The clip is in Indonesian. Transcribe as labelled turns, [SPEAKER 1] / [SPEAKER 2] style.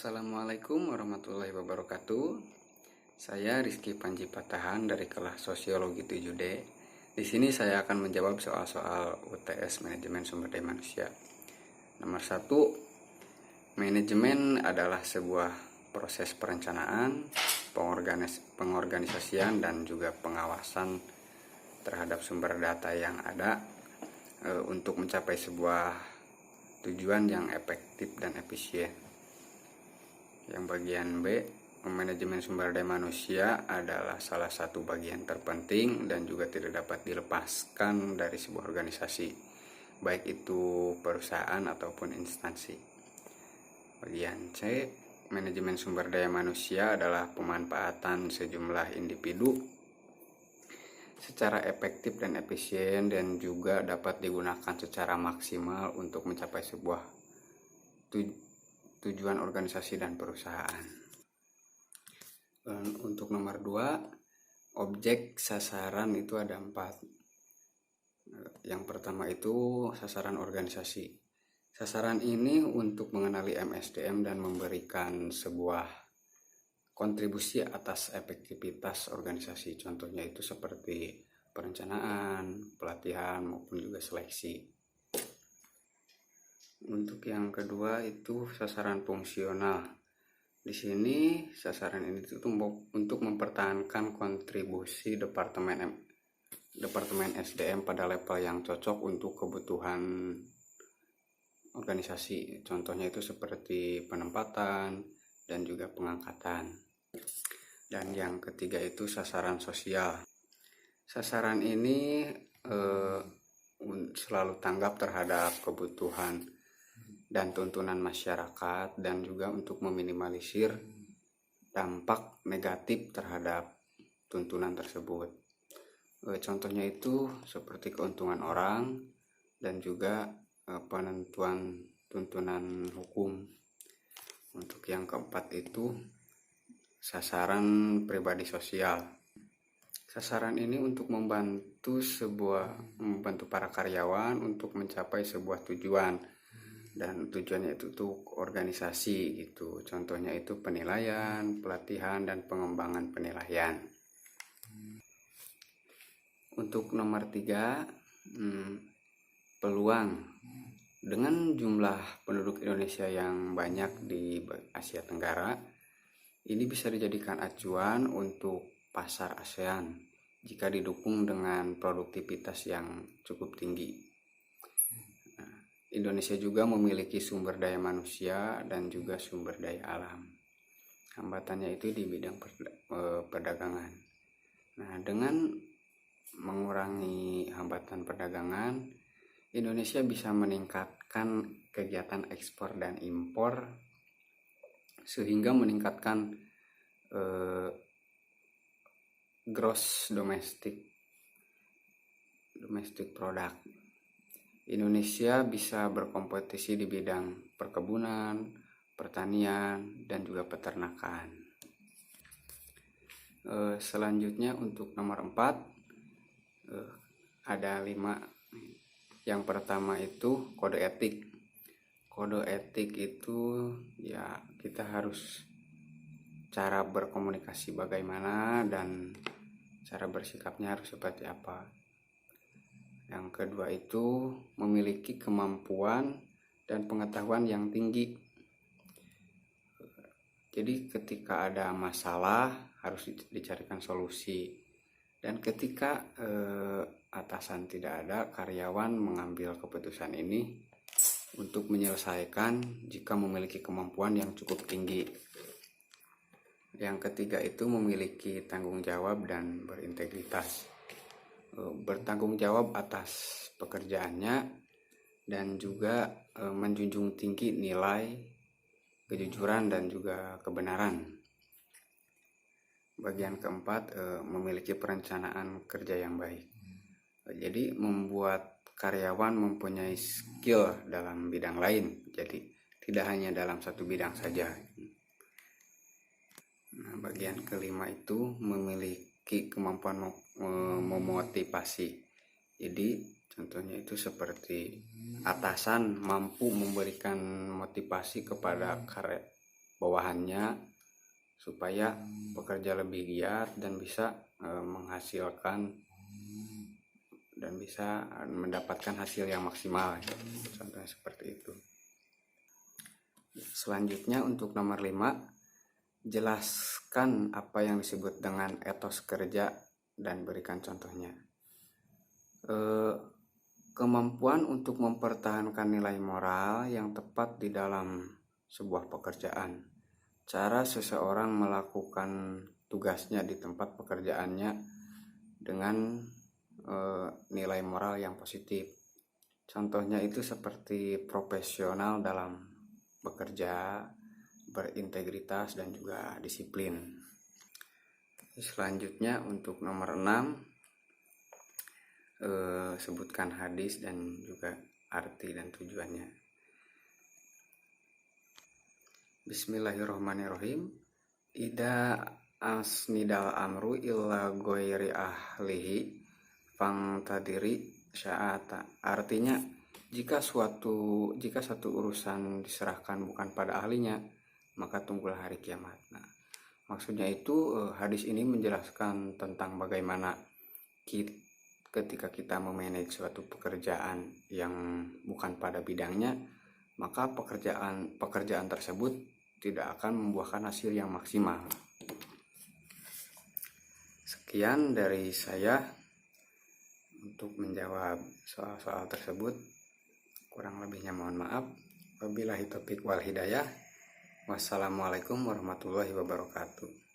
[SPEAKER 1] Assalamualaikum warahmatullahi wabarakatuh. Saya Rizky Panji Patahan dari kelas Sosiologi 7D. Di sini saya akan menjawab soal-soal UTS Manajemen Sumber Daya Manusia. Nomor 1, manajemen adalah sebuah proses perencanaan, pengorganisasian dan juga pengawasan terhadap sumber data yang ada untuk mencapai sebuah tujuan yang efektif dan efisien. Yang bagian B, manajemen sumber daya manusia adalah salah satu bagian terpenting dan juga tidak dapat dilepaskan dari sebuah organisasi, baik itu perusahaan ataupun instansi. Bagian C, manajemen sumber daya manusia adalah pemanfaatan sejumlah individu secara efektif dan efisien dan juga dapat digunakan secara maksimal untuk mencapai sebuah tujuan organisasi dan perusahaan. Dan untuk nomor 2, objek sasaran itu ada 4. Yang pertama itu sasaran organisasi. Sasaran ini untuk mengenali MSDM dan memberikan sebuah kontribusi atas efektivitas organisasi. Contohnya itu seperti perencanaan, pelatihan maupun juga seleksi. Untuk yang kedua itu sasaran fungsional. Di sini sasaran ini itu untuk mempertahankan kontribusi departemen SDM pada level yang cocok untuk kebutuhan organisasi. Contohnya itu seperti penempatan dan juga pengangkatan. Dan yang ketiga itu sasaran sosial. Sasaran ini selalu tanggap terhadap kebutuhan dan tuntunan masyarakat dan juga untuk meminimalisir dampak negatif terhadap tuntunan tersebut. Contohnya itu seperti keuntungan orang dan juga penentuan tuntunan hukum. Untuk yang keempat itu sasaran pribadi sosial. Sasaran ini untuk membantu para karyawan untuk mencapai sebuah tujuan. Dan tujuannya itu untuk organisasi gitu. Contohnya itu penilaian, pelatihan, dan pengembangan penilaian. Untuk nomor 3, peluang. Dengan jumlah penduduk Indonesia yang banyak di Asia Tenggara, ini bisa dijadikan acuan untuk pasar ASEAN jika didukung dengan produktivitas yang cukup tinggi. Indonesia juga memiliki sumber daya manusia dan juga sumber daya alam. Hambatannya itu di bidang perdagangan. Nah, dengan mengurangi hambatan perdagangan, Indonesia bisa meningkatkan kegiatan ekspor dan impor sehingga meningkatkan gross domestic product. Indonesia bisa berkompetisi di bidang perkebunan, pertanian, dan juga peternakan. Selanjutnya untuk nomor 4, ada 5. Yang pertama itu kode etik. Kode etik itu ya kita harus cara berkomunikasi bagaimana dan cara bersikapnya harus seperti apa. Yang kedua itu memiliki kemampuan dan pengetahuan yang tinggi. Jadi ketika ada masalah harus dicarikan solusi. Dan ketika atasan tidak ada, karyawan mengambil keputusan ini untuk menyelesaikan jika memiliki kemampuan yang cukup tinggi. Yang ketiga itu memiliki tanggung jawab dan berintegritas. Bertanggung jawab atas pekerjaannya dan juga menjunjung tinggi nilai kejujuran dan juga kebenaran. Bagian keempat, memiliki perencanaan kerja yang baik. Jadi membuat karyawan mempunyai skill dalam bidang lain, jadi tidak hanya dalam satu bidang saja. Nah, bagian kelima itu memiliki kemampuan memotivasi. Jadi contohnya itu seperti atasan mampu memberikan motivasi kepada bawahannya supaya bekerja lebih giat dan bisa menghasilkan dan bisa mendapatkan hasil yang maksimal. Contohnya seperti itu. Selanjutnya untuk nomor 5, jelaskan apa yang disebut dengan etos kerja dan berikan contohnya. Kemampuan untuk mempertahankan nilai moral yang tepat di dalam sebuah pekerjaan. Cara seseorang melakukan tugasnya di tempat pekerjaannya dengan nilai moral yang positif. Contohnya itu seperti profesional dalam bekerja, berintegritas dan juga disiplin. Selanjutnya untuk nomor 6, sebutkan hadis dan juga arti dan tujuannya. Bismillahirrahmanirrahim. Ida asnidal amru illa ghairi ahlihi fangtadiri sya'ata. Artinya jika satu urusan diserahkan bukan pada ahlinya, maka tunggulah hari kiamat. Nah, maksudnya itu hadis ini menjelaskan tentang bagaimana ketika kita memanage suatu pekerjaan yang bukan pada bidangnya, maka pekerjaan tersebut tidak akan membuahkan hasil yang maksimal. Sekian dari saya untuk menjawab soal-soal tersebut. Kurang lebihnya mohon maaf. Wabillahi taufiq wal hidayah. Wassalamualaikum warahmatullahi wabarakatuh.